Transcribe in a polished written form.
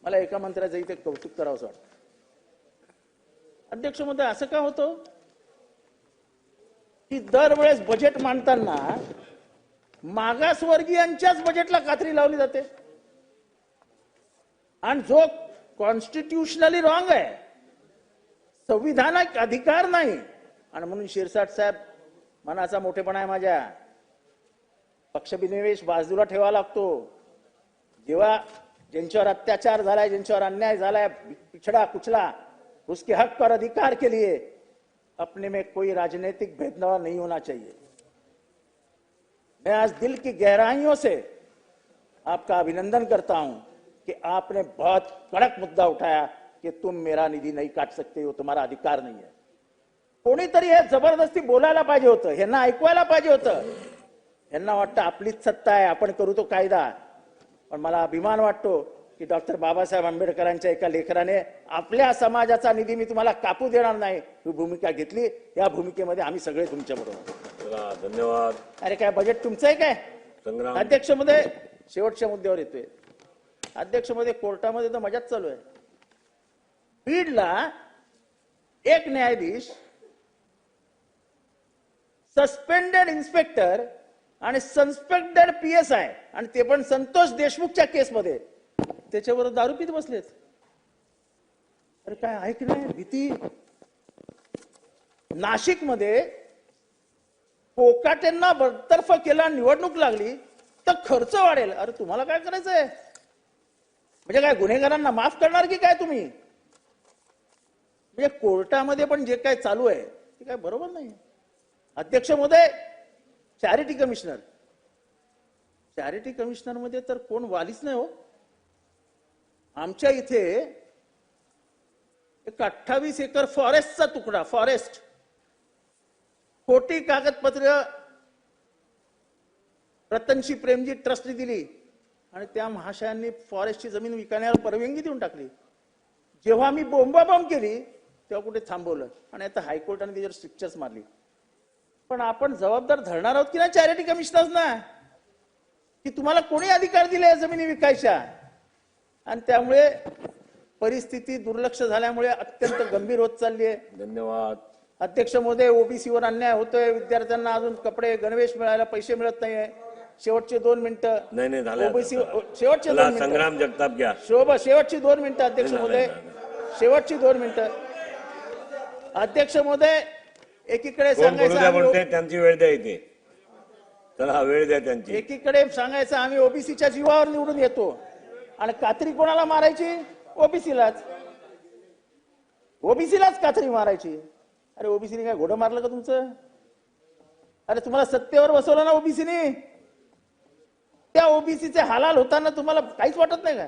मला एका मंत्र्याचं इथे कौतुक करावंसं वाटतं. अध्यक्ष महोदय, असं का होतं की दरवेळेस बजेट मांडताना मागासवर्गीयांच्याच बजेटला कात्री लावली जाते आणि जो कॉन्स्टिट्युशनली रॉंग आहे, संविधानिक अधिकार नाही. आणि म्हणून शिरसाट साहेब, मनाचा मोठेपणा आहे माझ्या, पक्षविनिवेश बाजूला ठेवावा लागतो. जेव्हा जिनच्यावर अत्याचार झालाय, जिनच्यावर अन्याय झालाय, पिछड़ा कुचला, उसके हक और अधिकार के लिए अपने में कोई राजनीतिक भेदभाव नहीं होना चाहिए. मैं आज दिल की गहराइयों से आपका अभिनंदन करता हूं कि आपने बहुत कड़क मुद्दा उठाया कि तुम मेरा निधी नहीं काट सकते हो, तुम्हारा अधिकार नहीं है. कोणीतरी हे जबरदस्ती बोलायला पाहिजे होतं, ह्यांना ऐकवायला पाहिजे होतं. ह्यांना वाटतं आपलीच सत्ता आहे, आपण करू तो कायदा. पण मला अभिमान वाटतो की डॉक्टर बाबासाहेब आंबेडकरांच्या एका लेखराने आपल्या समाजाचा निधी मी तुम्हाला कापू देणार नाही ही भूमिका घेतली. या भूमिकेमध्ये आम्ही सगळे तुमच्या बरोबर. धन्यवाद. अरे काय बजेट तुमचं आहे काय? संग्राम. अध्यक्ष मध्ये शेवटच्या मुद्द्यावर येतोय. अध्यक्ष मध्ये कोर्टामध्ये तर मजाच चालू आहे. बीडला एक न्यायाधीश सस्पेंडेड इन्स्पेक्टर आणि सस्पेंडेड PSI आणि ते पण संतोष देशमुखच्या केसमध्ये त्याच्यावर दारू पित बसलेत. अरे काय ऐक नाही भीती. नाशिकमध्ये कोकाटेंना बडतर्फ केला, निवडणूक लागली तर खर्च वाढेल. अरे तुम्हाला काय करायचंय? म्हणजे काय गुन्हेगारांना माफ करणार की काय तुम्ही? म्हणजे कोर्टामध्ये पण जे काय चालू आहे ते काय बरोबर नाही. अध्यक्ष महोदय, चॅरिटी कमिशनर मध्ये तर कोण वालीच नाही हो. आमच्या इथे एक 28 एकर फॉरेस्टचा तुकडा, फॉरेस्ट, खोटी कागदपत्र रतनशी प्रेमजी ट्रस्टने दिली आणि त्या महाशयांनी फॉरेस्टची जमीन विकण्याला परवानगी देऊन टाकली. जेव्हा मी बोंबाबोंब केली तेव्हा कुठे थांबवलं आणि आता हायकोर्टाने त्याच्यावर स्ट्रिक्चर्स मारली. पण आपण जबाबदार धरणार आहोत की नाही चॅरिटी कमिशनर्सना, की तुम्हाला कोणी अधिकार दिले जमिनी विकायच्या? आणि त्यामुळे परिस्थिती दुर्लक्ष झाल्यामुळे अत्यंत गंभीर होत चालली आहे. धन्यवाद. अध्यक्ष महोदय, ओबीसीवर अन्याय होतोय. विद्यार्थ्यांना अजून कपडे, गणवेश मिळायला पैसे मिळत नाहीये. शेवटचे 2 मिनिटं. नाही झालं. ओबीसी शेवटचे 2 मिनिटं. संग्राम जगताप घ्या. शेवटची 2 मिनिटं अध्यक्ष महोदय, शेवटची 2 मिनिटं. अध्यक्ष महोदय, एकीकडे सांगायचं त्यांची वेळ द्या इथे. चला वेळ द्या त्यांची. एकीकडे सांगायचं आम्ही ओबीसीच्या जीवावर निवडून येतो आणि कात्री कोणाला मारायची? ओबीसीलाच कात्री मारायची. अरे ओबीसीने काय घोडं मारलं का तुमचं? अरे तुम्हाला सत्तेवर बसवलं ना ओबीसीने, त्या ओबीसीचे हालाल होताना तुम्हाला काहीच वाटत नाही का?